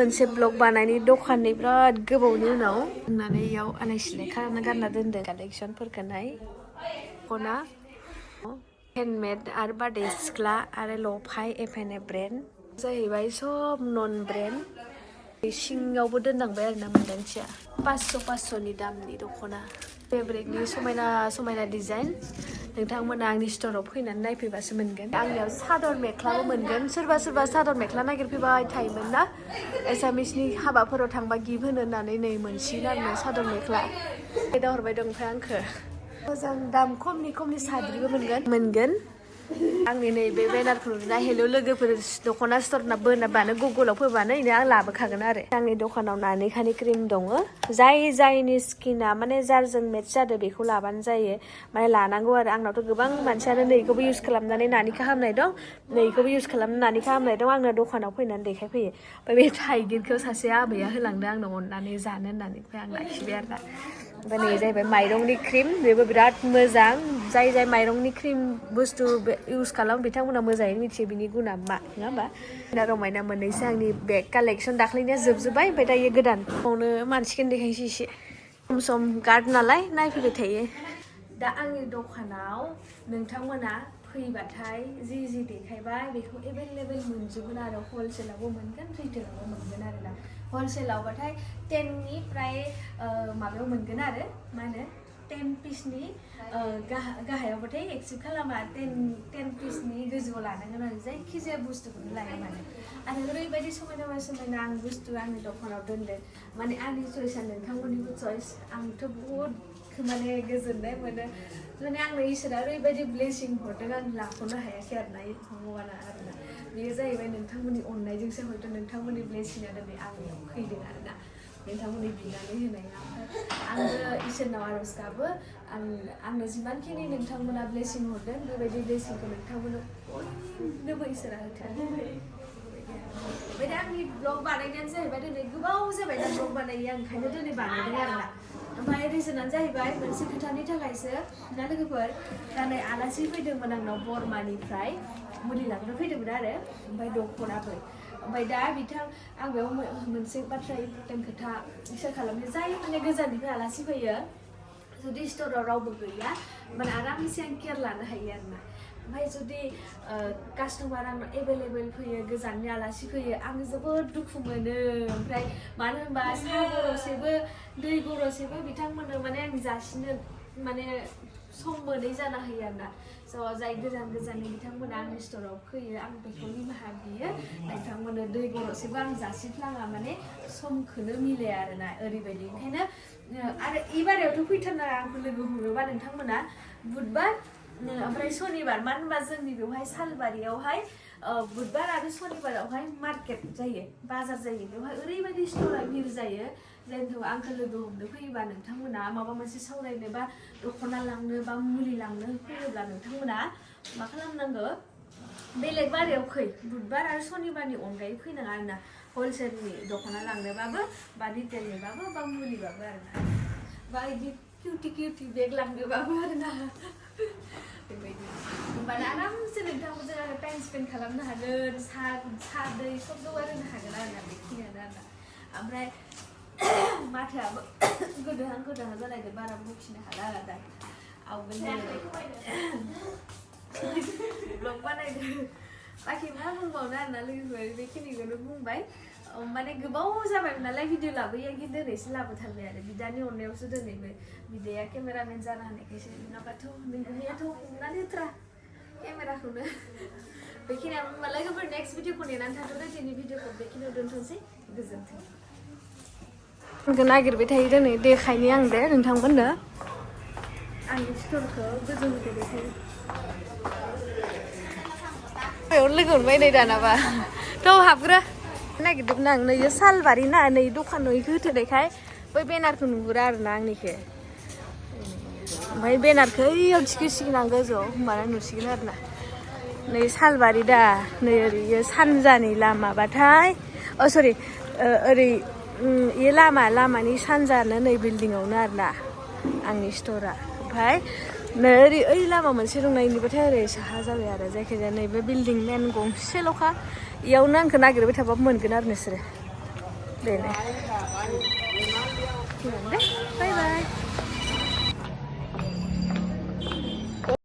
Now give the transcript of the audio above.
मोनसे ब्लग बानायनि दखाननि बिराद गोबावनि उनाव थांनानै इयाव आलाय सिलाय खालामना गारना दोनदों कालेक्सनफोरखौहाय खना हेन्डमेड आरो बारदै सिख्ला आरो लफाय एफएनए ब्रेन्ड जाहैबाय सब नन ब्रेन्ड सिङावबो दोननांबाय आरोना मोनदांथिया 500-500नि दामनि दख'ना फेब्रिकनि समायना समायना डिजाइन नोंथांमोना आंनि स्ट'राव फैनानै नायफैबासो मोनगोन आंनियाव सादर मेख्लाबो मोनगोन सोरबा सादर मेख्ला नागिरफैबाय थायोमोन ना एसामिसनि हाबाफोराव थांबा गिफ्ट होनो होननानै नै मोनसिगोन आरो सादर मेख्ला दाहरबाय दं ओमफ्राय आंखो मोजां दाम खमनि साद्रिबो मोनगोन आंनि नैबे बेनारखौ नुना हेल' लोगोफोर दख'ना स्ट'रना बोनाबानो गुगोलाव फैबानो इनो आं लाबोखागोन आरो आंनि दखानाव नानेखानि क्रिम दङ जायनि स्किना माने जारजों मेट्स जादों बेखौ लाबानो जायो माने लानांगौ आरो आंनावथ' गोबां मानसियानो नैखौबो इउज खालामनानै नानिखा हामनाय दं नैखौबो इउज खालामनानै नानिखा हामनाय दं आंनो दखानाव फैनानै देखायफैयो ओमफ्राय बे थाइगिरखौ सासे आबैया होलांदों आंनो अननानै जानो होननानै ओमफ्राय आं लाखिबाय आरोना ओमफ्राय नै जाहैबाय माइरंनि क्रिम बेबो बिराद मोजां जाय माइरंनि क्रिम बुस्थु इउज खालामो बिथांमोना मोजाङै मिथियो बिनि गुना मा नङा होमबा दा रमायना मोननैसो आंनि बेग कालेक्सन दाख्लैनिया जोबजोब्बाय ओमफ्राय दायो गोदान बावनो मानसिखौनो देखायनोसै एसे सम गार्ड नालाय नायफैबाय थायो दा आंनि दखानाव नोंथांमोना फैबाथाय जि देखायबाय बेखौ एभेलेबेल मोनजोबगोन आरो हलसेलावबो मोनगोन रिटेलावबो मोनगोन आरोना हलसेलावबाथाय 10निफ्राय माबायाव मोनगोन आरो मा होनो 10 पिसनि गाहायावबाथाय एक्सेप्ट खालामा 10 पिसनि गोजौआव लानांगोन आरो जायखिजाया बुस्थुखौनो लाया मानो आरो ओरैबायदि समायना आं बुस्थु आंनि दखानाव दोनदों माने आंनि चइसआ नोंथांमोननिबो चइस आंथ' बहुद माने गोजोननाय मोनो माने आंनो इसोरा ओरैबायदि ब्लेसिं हरदों आं लाख'नो हायाखै आरोना भगबाना आरोना बेयो जाहैबाय नोंथांमोननि अननायजोंसो हयथ' नोंथांमोननि ब्लेसिंआ दिनै आंनियाव फैदों आरोना नोंथांमोननि बिनानै होनाया आंबो इसोरनाव आरज गाबो आंनो जिमानखिनि नोंथांमोना ब्लेसिं हरदों बेबायदि ब्लेसिंखौ नोंथांमोना बयनोबो इसोरा होथों ओमफ्राय दा आंनि ब्लग बानायनायानो जाहैबाय दिनै गोबाव जाबाय दा ब्लग बानायो आं ओंखायनो दिनै बानायदों आरोना ओमफ्राय रिजनानो जाहैबाय मोनसे खोथानि थाखायसो ना लोगोफोर दा नै आलासि फैदोंमोन आंनाव बरमानिफ्राय मुलि लांनो फैदोंमोन आरो ओमफ्राय दख'नाफोर ओमफ्राय दा आं बेयाव मोनसे बाथ्रा इम्परटेन्ट खोथा सेयार खालामनो जाय माने गोजाननिफ्राय आलासि फैयो जुदि स्ट'राव रावबो गैया माने आरामसे आं केयार लानो हायो आरोना ओमफ्राय जुदि कास्टमार आंनाव एभेलेबेल फैयो गोजाननि आलासि फैयो आं जोबोद दुखु मोनो ओमफ्राय मानो होनबा साहा गरसेबो दै गरसेबो बिथांमोननो माने आं जासिनो माने सम मोनै जाना होयो आरोना स' जाय गोजाननि बिथांमोना आंनि स्ट'राव फैयो आं बेखौ निमाहा बियो बिथांमोननो दै गरसेबो आं जासिफ्लाङा माने समखौनो मिलाया आरोना ओरैबायदि ओंखायनो आरो एबारायावथ' फैथारनाङा आंखौ लोगो हमोबा नोंथांमोना बुधबार ओमफ्राय सनिबार मानो होनबा जोंनि बेवहाय सालबारियावहाय बुधबार आरो सनिबारावहाय मार्केट जायो बाजार जायो बेवहाय ओरैबायदि स्ट'रा भिर जायो जायनि थाखाय आंखौ लोगो हमनो फैयोबा नोंथांमोना माबा मोनसे सावरायनो बा दख'ना लांनो बा मुलि लांनो फैयोब्ला नोंथांमोना मा खालामनांगौ बेलेग बारायाव फै बुधबार आरो सनिबारनि अनगायै फैनाङा आरोना हलसेलनि दख'ना लांनोबाबो बा रिटेलनिबाबो बा मुलिबाबो आरोना बा बिदि किउटि बेग लांनोबाबो आरोना बेबायदि होमबाना आरामसे नोंथांमोनजों आरो टाइम स्पेन्ड खालामनो हागोन साहा दै सब जगायनो हागोन आरोना बेखिनियानो आरोना ओमफ्राय माथोआबो गोदोहां जालायदो बारा बुंफिननो हाला आरो दा आवगोल ब्लग बानायदो बाखि मा बुंबावनो आरोना लोगोफोर बेखिनिखौनो बुंबाय माने गोबाव जाबायमोन नालाय भिडिअ लाबोयाखै दिनैसो लाबोथारबाय आरो बिदानि अननायावसो दिनैबो बिदाया केमेरामेन जानो हानायखायसो नङाबाथ' नोंनियाथ' हमनानै होथ्रा केमेराखौनो बेखिनियाव होमबा लोगोफोर नेक्स्ट भिडिअखौ नेनानै थाथ'दो दिनै भिडिअखौ बेखिनियाव दोनथ'नोसै गोजोन्थों आंखौ नागिरबाय थायो दिनै देखायनि आं दे नोंथांमोननो आंनि स्ट'रखौ गोजौनिफ्राय देखायो बेयाव लोगो मोनबाय नै दानाबा थ' हाबग्रो नागिरदोंमोन आं नै सालबारि ना नै दखान नयखौ होथोनायखाय बै बेनारखौ नुहुरा आरोना आंनिखौ ओमफ्राय बेनारखौ ओइयाव थिखोसिगोन आं गोजौआव होमबाना नुसिगोन आरोना नै सालबारि दा नै ओरै सानजानि लामाबाथाय सरि ओरै बे लामानि सानजानो नै बिल्डिंआवनो आरोना आंनि स्ट'रा ओमफ्राय नै ओरै लामा मोनसे दं नायनिबाथाय ओरै साहा जाबाय आरो जायखिजाया नैबे बिल्डिं मेन गंसेल'खा इयावनो आंखौ नागिरबाय थाबाबो मोनगोन आरो नोंसोरो बेनो फैनांगोन दे